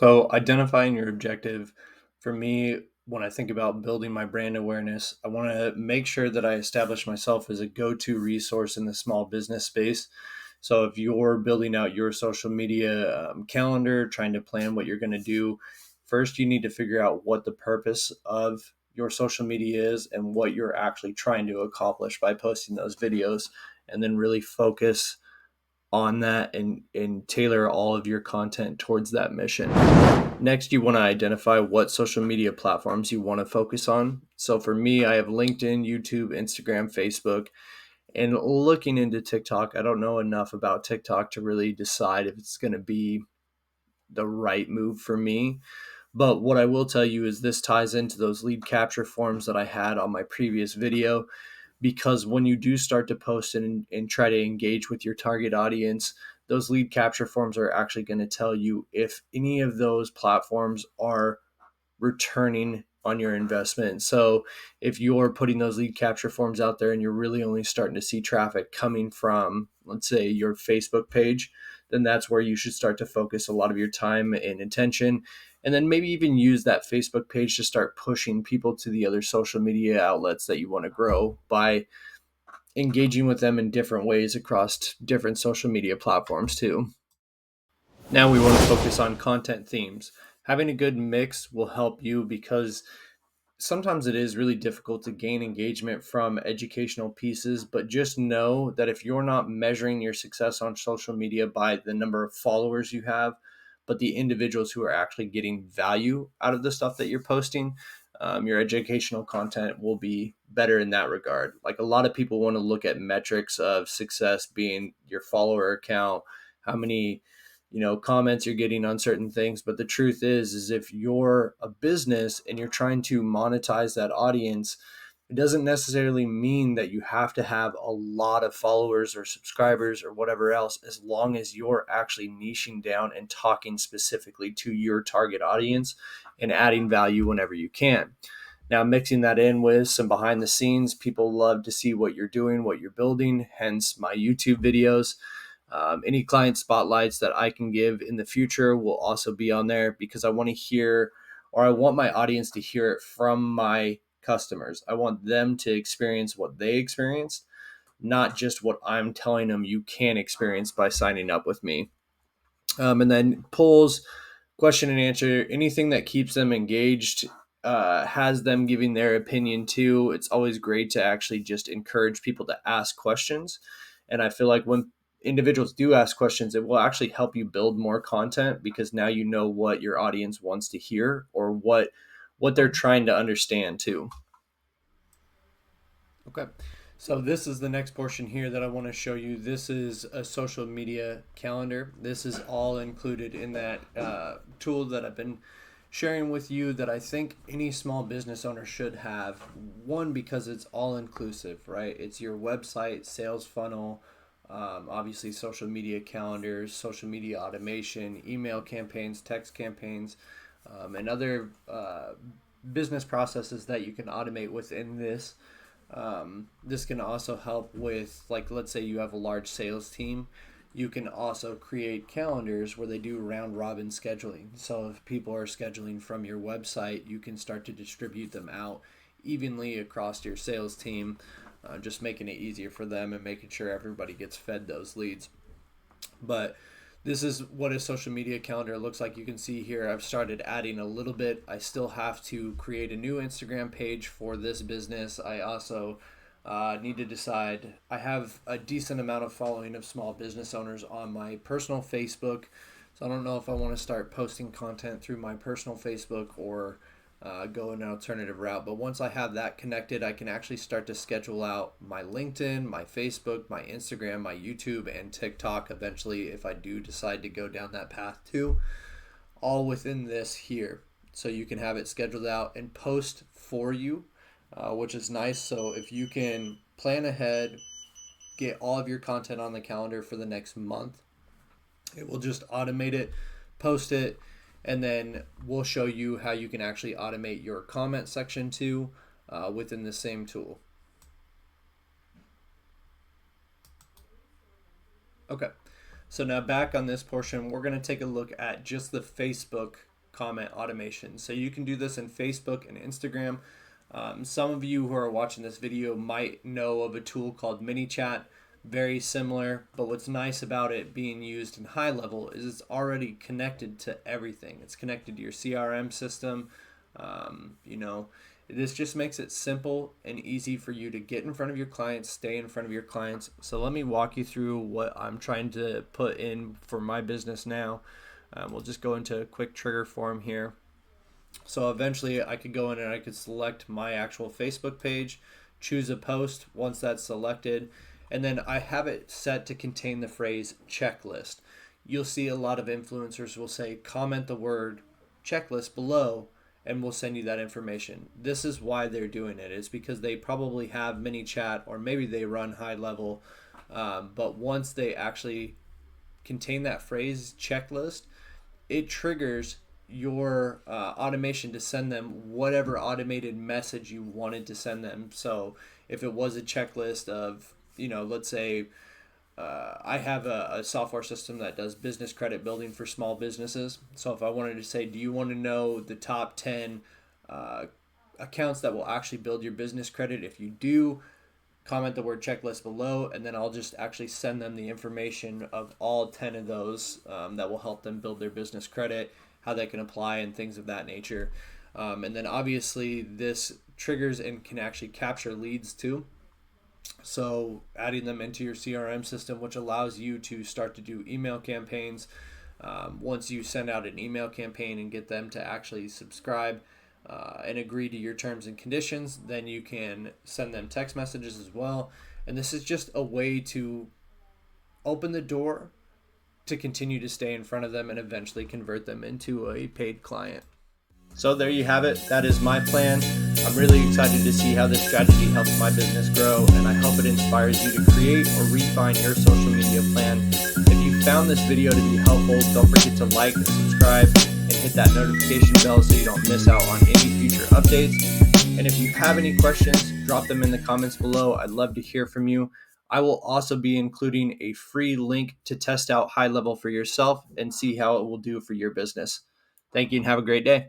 So, identifying your objective for me, when I think about building my brand awareness, I want to make sure that I establish myself as a go to resource in the small business space. So, if you're building out your social media calendar, trying to plan what you're going to do, first you need to figure out what the purpose of your social media is and what you're actually trying to accomplish by posting those videos, and then really focus on that and tailor all of your content towards that mission. Next, you want to identify what social media platforms you want to focus on. So for me, I have LinkedIn, YouTube, Instagram, Facebook, and looking into TikTok. I don't know enough about TikTok to really decide if it's going to be the right move for me. But what I will tell you is this ties into those lead capture forms that I had on my previous video, because when you do start to post and try to engage with your target audience, those lead capture forms are actually going to tell you if any of those platforms are returning on your investment. So if you're putting those lead capture forms out there and you're really only starting to see traffic coming from, let's say, your Facebook page, then that's where you should start to focus a lot of your time and attention. And then maybe even use that Facebook page to start pushing people to the other social media outlets that you want to grow by engaging with them in different ways across different social media platforms too. Now we want to focus on content themes. Having a good mix will help you, because sometimes it is really difficult to gain engagement from educational pieces, but just know that if you're not measuring your success on social media by the number of followers you have, but the individuals who are actually getting value out of the stuff that you're posting, your educational content will be better in that regard. Like, a lot of people want to look at metrics of success being your follower count, how many comments you're getting on certain things. But the truth is if you're a business and you're trying to monetize that audience, it doesn't necessarily mean that you have to have a lot of followers or subscribers or whatever else, as long as you're actually niching down and talking specifically to your target audience and adding value whenever you can. Now, mixing that in with some behind the scenes, people love to see what you're doing, what you're building, hence my YouTube videos. Any client spotlights that I can give in the future will also be on there, because I want to hear, or I want my audience to hear it from my customers. I want them to experience what they experienced, not just what I'm telling them you can experience by signing up with me. And then polls, question and answer, anything that keeps them engaged, has them giving their opinion too. It's always great to actually just encourage people to ask questions. And I feel like when individuals do ask questions, it will actually help you build more content, because now you know what your audience wants to hear, or what they're trying to understand too. Okay. So this is the next portion here that I want to show you. This is a social media calendar. This is all included in that tool that I've been sharing with you, that I think any small business owner should have. One, because it's all inclusive, right? It's your website, sales funnel, obviously social media calendars, social media automation, email campaigns, text campaigns, and other business processes that you can automate within this. This can also help with, like, let's say you have a large sales team. You can also create calendars where they do round robin scheduling. So if people are scheduling from your website, you can start to distribute them out evenly across your sales team, just making it easier for them and making sure everybody gets fed those leads. But this is what a social media calendar looks like. You can see here I've started adding a little bit. I still have to create a new Instagram page for this business. I also need to decide. I have a decent amount of following of small business owners on my personal Facebook. So I don't know if I want to start posting content through my personal Facebook, or go an alternative route. But once I have that connected, I can actually start to schedule out my LinkedIn, my Facebook, my Instagram, my YouTube, and TikTok eventually, if I do decide to go down that path too, all within this here. So you can have it scheduled out and post for you, which is nice. So if you can plan ahead, get all of your content on the calendar for the next month, it will just automate it, post it, and then we'll show you how you can actually automate your comment section too, within the same tool. Okay, so now back on this portion, we're going to take a look at just the Facebook comment automation. So you can do this in Facebook and Instagram. Some of you who are watching this video might know of a tool called ManyChat, very similar, but what's nice about it being used in high level is it's already connected to everything. It's connected to your CRM system. You know, this just makes it simple and easy for you to get in front of your clients, stay in front of your clients. So let me walk you through what I'm trying to put in for my business now. We'll just go into a quick trigger form here. So eventually I could go in and I could select my actual Facebook page, choose a post once that's selected, and then I have it set to contain the phrase checklist. You'll see a lot of influencers will say comment the word checklist below and we'll send you that information. This is why they're doing it. It's because they probably have ManyChat or maybe they run high level, but once they actually contain that phrase checklist, it triggers your automation to send them whatever automated message you wanted to send them. So if it was a checklist of, let's say I have a software system that does business credit building for small businesses. So if I wanted to say, do you want to know the top 10 accounts that will actually build your business credit? If you do, comment the word checklist below, and then I'll just actually send them the information of all 10 of those that will help them build their business credit, how they can apply, and things of that nature. And then obviously this triggers and can actually capture leads too. So adding them into your CRM system, which allows you to start to do email campaigns. Once you send out an email campaign and get them to actually subscribe and agree to your terms and conditions, then you can send them text messages as well. And this is just a way to open the door to continue to stay in front of them and eventually convert them into a paid client. So there you have it. That is my plan. I'm really excited to see how this strategy helps my business grow, and I hope it inspires you to create or refine your social media plan. If you found this video to be helpful, don't forget to like, subscribe, and hit that notification bell so you don't miss out on any future updates. And if you have any questions, drop them in the comments below. I'd love to hear from you. I will also be including a free link to test out High Level for yourself and see how it will do for your business. Thank you and have a great day.